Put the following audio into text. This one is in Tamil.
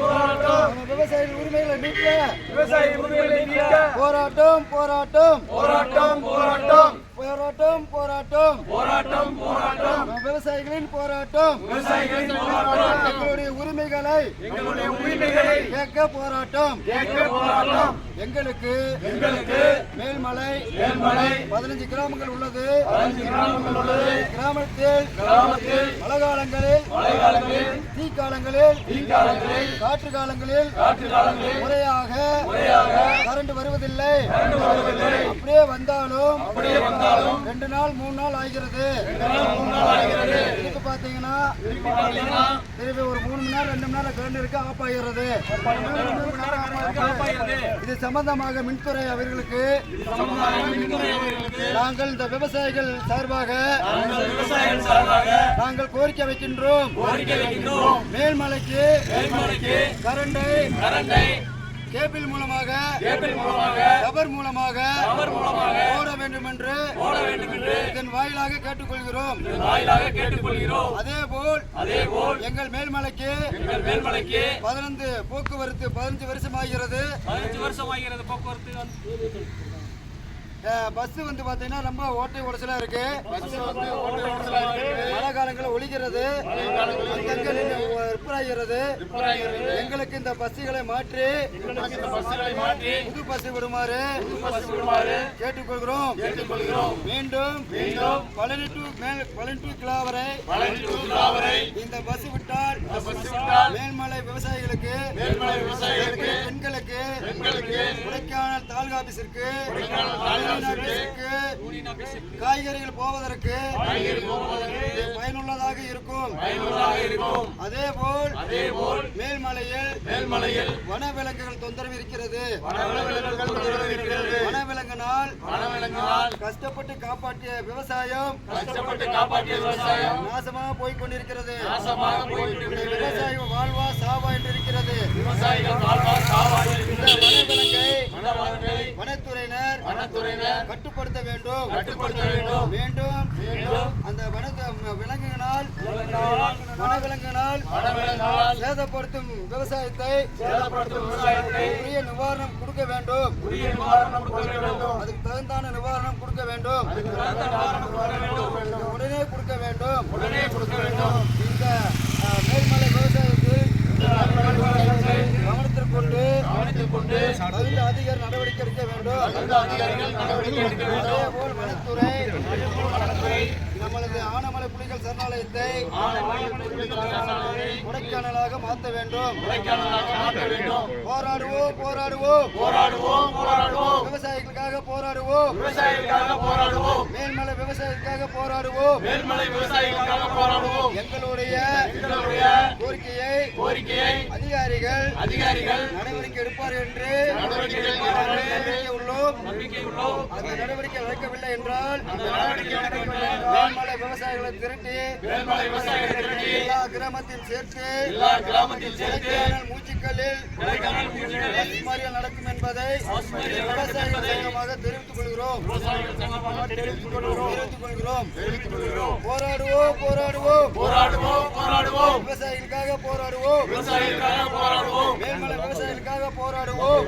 போராட்டம் விவசாயிகள் உரிமைகளை மீட்க போராட்டம் போராட்டம் போராட்டம் போராட்டம் போராட்டம் போராட்டம் போராட்டம் போராட்டம் விவசாயிகளின் போராட்டம் எங்களுடைய உரிமைகளை கேட்க போராட்டம் எங்களுக்கு மேல்மலை 15 கிராமங்கள் உள்ளது. கிராமத்தில் மழைக்காலங்களில் தீக்காலங்களில் காற்று காலங்களில் முறையாக கரண்ட் வருவதில்லை. அப்படியே வந்தாலும் 2 நாள் 3 நாள் ஆகிறது. இதுக்கு பாத்தீங்கன்னா திருப்பி ஒரு 3 மணி நேரம் 2 மணி நேரம் கரண்ட் இருக்கு ஆஃப் ஆகிறது. இது சம்பந்தமாக மின்துறை அவர்களுக்கு நாங்கள் இந்த விவசாயிகள் சார்பாக நாங்கள் கோரிக்கை வைக்கின்றோம். மேல்மலைக்கு கரண்டை கேபிள் மூலமாக கவர் மூலமாக போட வேண்டும் என்று இதன் வாயிலாக கேட்டுக்கொள்கிறோம். அதேபோல் எங்கள் மேல்மலைக்கு 15 போக்குவரத்து 15 வருஷம் ஆகிறது. போக்குவரத்து பஸ் வந்து பாத்தீங்கன்னா ரொம்ப ஓட்டை உடச்சலா இருக்கு. மழை காலங்களில் ஒழிக்கிறது, ரிப்பேர் ஆகிறது. எங்களுக்கு இந்த பஸ்ஸுகளை மாற்றி புது பஸ் விடுமாறு கேட்டுக்கொள்கிறோம். மீண்டும் பழனி டு கிளாவரை இந்த பஸ் விட்டால் மேல்மலை விவசாயிகளுக்கு பெண்களுக்கு கொடைக்கானல் தாலுகா ஆபீஸிற்கு காய்கறிகள் போவதற்கு பயனுள்ளதாக இருக்கும். அதேபோல் மேல்மலையில் வனவிலங்குகள் தொந்தரவு இருக்கிறது. வனவிலங்கினால் கஷ்டப்பட்டு காப்பாற்றிய விவசாயம் நாசமாக போய்கொண்டிருக்கிறது. விவசாயம் வாழ்வா சாவா என்று இருக்கிறது. வனவிலங்கை வனத்துறையினர் கட்டுப்படுத்த வேண்டும். அந்த வனவிலங்கினால் சேதப்படுத்தும் விவசாயத்தை உரிய நிவாரணம் கொடுக்க வேண்டும். அதுக்கு தகுந்தான நிவாரணம் கொடுக்க வேண்டும். உடனே கொடுக்க வேண்டும். இந்த மேல்மலை விவசாயத்தில் கவனத்தில் கொண்டு தகுந்த அதிகாரி நடவடிக்கை எடுக்க வேண்டும். அதேபோல் வனத்துறை நமது ஆனமலை புலிகள் சரணாலயத்தை கொடைக்கானலாக மாற்ற வேண்டும். போராடுவோம் விவசாயிகளுக்காக போராடுவோம். மேல்மலை விவசாயிகளுக்காக போராடுவோம். எங்களுடைய கோரிக்கையை அதிகாரிகள் நடவடிக்கை எடுப்பார்கள் என்று நம்பிக்கை உள்ளோம். அந்த நடவடிக்கை எடுக்கவில்லை என்றால் மேல்மலை விவசாயிகளை திரட்டி எல்லா கிராமத்தில் சேர்த்து மூச்சுக்களில் நடக்கும் என்பதை விவசாயிகள் சங்கமாக தெரிவித்துக் கொள்கிறோம். போராடுவோம் விவசாயிகளுக்காக போராடுவோம். மேல்மலை விவசாயிகளுக்காக போராடுவோம்.